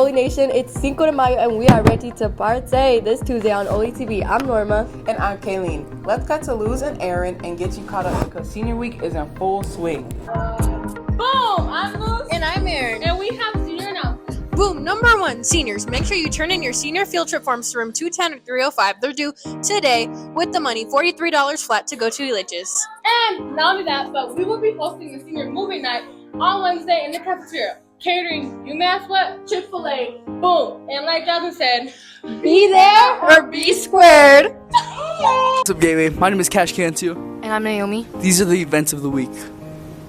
Oly Nation? It's Cinco de Mayo and we are ready to party this Tuesday on Oly Tv. I'm Norma. And I'm Kaileen. Let's cut to Luz and Aaron and get you caught up because senior week is in full swing. Boom! I'm Luz. And I'm Aaron. And we have senior announcements. Boom! Number 1, seniors. Make sure you turn in your senior field trip forms to room 210 or 305. They're due today with the money, $43 flat to go to religious. And not only that, but we will be hosting the senior movie night on Wednesday in the cafeteria. Catering, UMass what? Chick-fil-A. Boom! And like Jasmine said, Be there or be squared. What's up, Gateway? My name is Cash Can too. And I'm Naomi. These are the events of the week.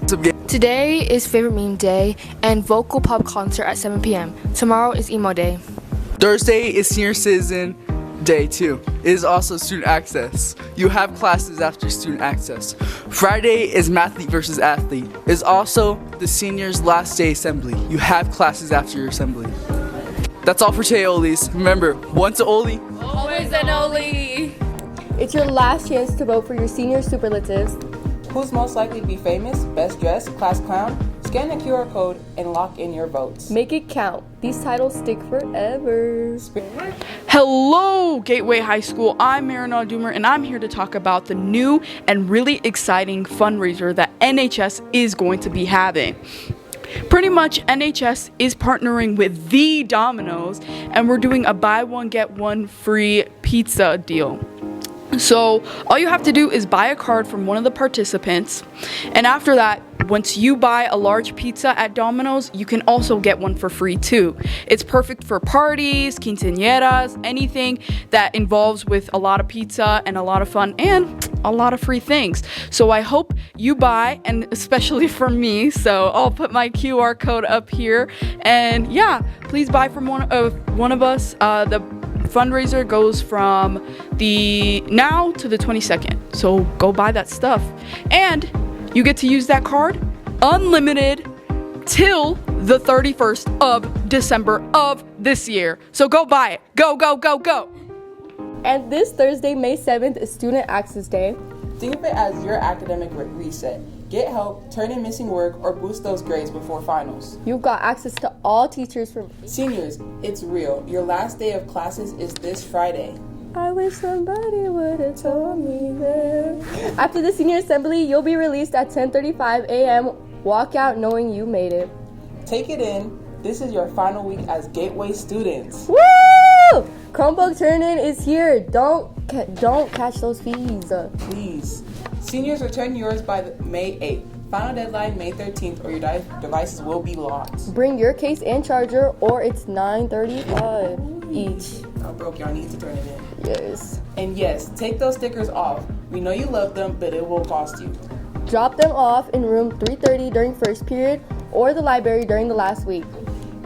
What's up, Gateway? Today is Favorite Meme Day and Vocal Pop Concert at 7 p.m. Tomorrow is Emo Day. Thursday is Senior Citizen Day too. It is also student access. You have classes after student access. Friday is Mathlete versus Athlete. It is also the seniors' last day assembly. You have classes after your assembly. That's all for today, Olys. Remember, once an Oly, Always an Oly. It's your last chance to vote for your senior superlatives. Who's most likely to be famous, best dressed, class clown? Scan the QR code and lock in your votes. Make it count. These titles stick forever. Hello, Gateway High School. I'm Marina Doomer, and I'm here to talk about the new and really exciting fundraiser that NHS is going to be having. Pretty much, NHS is partnering with the Domino's, and we're doing a buy one, get one free pizza deal. So all you have to do is buy a card from one of the participants, and after that, once you buy a large pizza at Domino's, you can also get one for free too. It's perfect for parties, quinceañeras, anything that involves with a lot of pizza and a lot of fun and a lot of free things. So I hope you buy, and especially for me, so I'll put my QR code up here, and yeah, please buy from one of us. The fundraiser goes from the now to the 22nd, so go buy that stuff, and you get to use that card unlimited till the 31st of December of this year. So go buy it. Go, go, go, go. And this Thursday, May 7th, is Student Access Day. Think of it as your academic reset. Get help, turn in missing work, or boost those grades before finals. You've got access to all teachers from Seniors, it's real. Your last day of classes is this Friday. I wish somebody would have told me that. After the senior assembly, you'll be released at 10:35 a.m. Walk out knowing you made it. Take it in. This is your final week as Gateway students. Woo! Chromebook turn-in is here. Don't catch those fees. Please. Seniors, return yours by May 8th. Final deadline May 13th or your devices will be locked. Bring your case and charger or it's $9.35 each. How broke y'all need to turn it in. Yes. And yes, take those stickers off. We know you love them, but it will cost you. Drop them off in room 330 during first period or the library during the last week.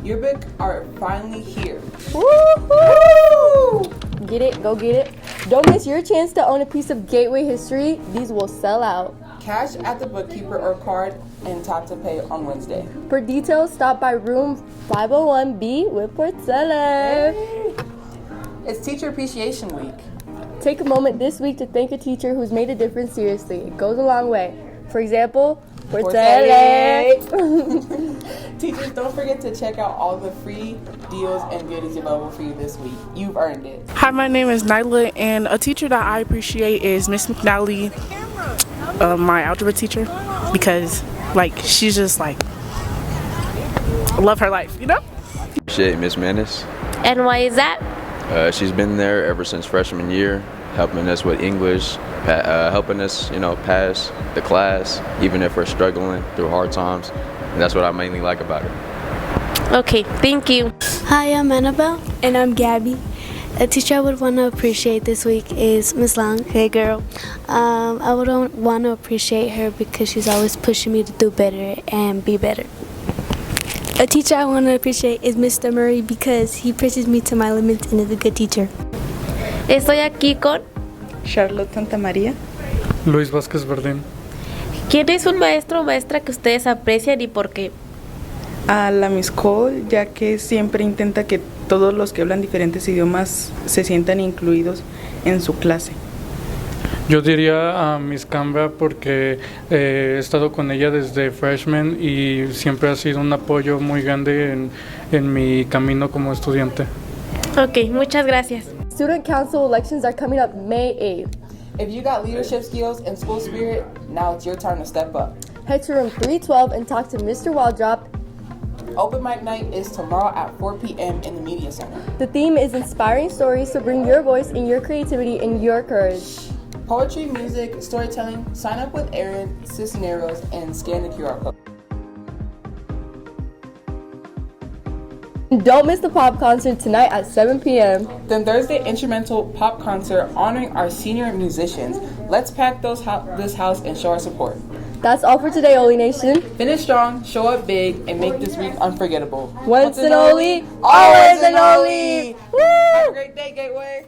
Yearbook are finally here. Woo-hoo! Get it, go get it. Don't miss your chance to own a piece of Gateway history. These will sell out. Cash at the bookkeeper or card and tap to pay on Wednesday. For details, stop by room 501B with Porcella. Hey. It's Teacher Appreciation Week. Take a moment this week to thank a teacher who's made a difference seriously. It goes a long way. For example, Porcella. Teachers, don't forget to check out all the free deals and goodies available for you this week. You've earned it. Hi, my name is Nyla, and a teacher that I appreciate is Miss McNally, my algebra teacher, because she's just I love her life, you know? Appreciate Miss Manis. And why is that? She's been there ever since freshman year, helping us with English, helping us, pass the class, even if we're struggling through hard times. And that's what I mainly like about her. Okay, thank you. Hi, I'm Annabelle. And I'm Gabby. A teacher I would want to appreciate this week is Miss Long. Hey, girl. I would want to appreciate her because she's always pushing me to do better and be better. A teacher I want to appreciate is Mr. Murray because he pushes me to my limits and is a good teacher. Estoy aquí con Charlotte Santamaría. Luis Vázquez Verdín. ¿Quién es un maestro o maestra que ustedes aprecian y por qué? A la Miss Cole, ya que siempre intenta que todos los que hablan diferentes idiomas se sientan incluidos en su clase. Yo diría a Miss Canva porque he estado con ella desde freshman y siempre ha sido un apoyo muy grande en mi camino como estudiante. Ok, muchas gracias. Student council elections are coming up May 8th. If you got leadership skills and school spirit, now it's your time to step up. Head to room 312 and talk to Mr. Waldrop. Open mic night is tomorrow at 4 p.m. in the Media Center. The theme is inspiring stories, so bring your voice and your creativity and your courage. Poetry, music, storytelling. Sign up with Aaron, Cisneros, and scan the QR code. Don't miss the pop concert tonight at 7 p.m. Then Thursday, instrumental pop concert honoring our senior musicians. Let's pack this house and show our support. That's all for today, Oly Nation. Finish strong, show up big, and make this week unforgettable. Once an Oly, always an Oly. Woo! Have a great day, Gateway.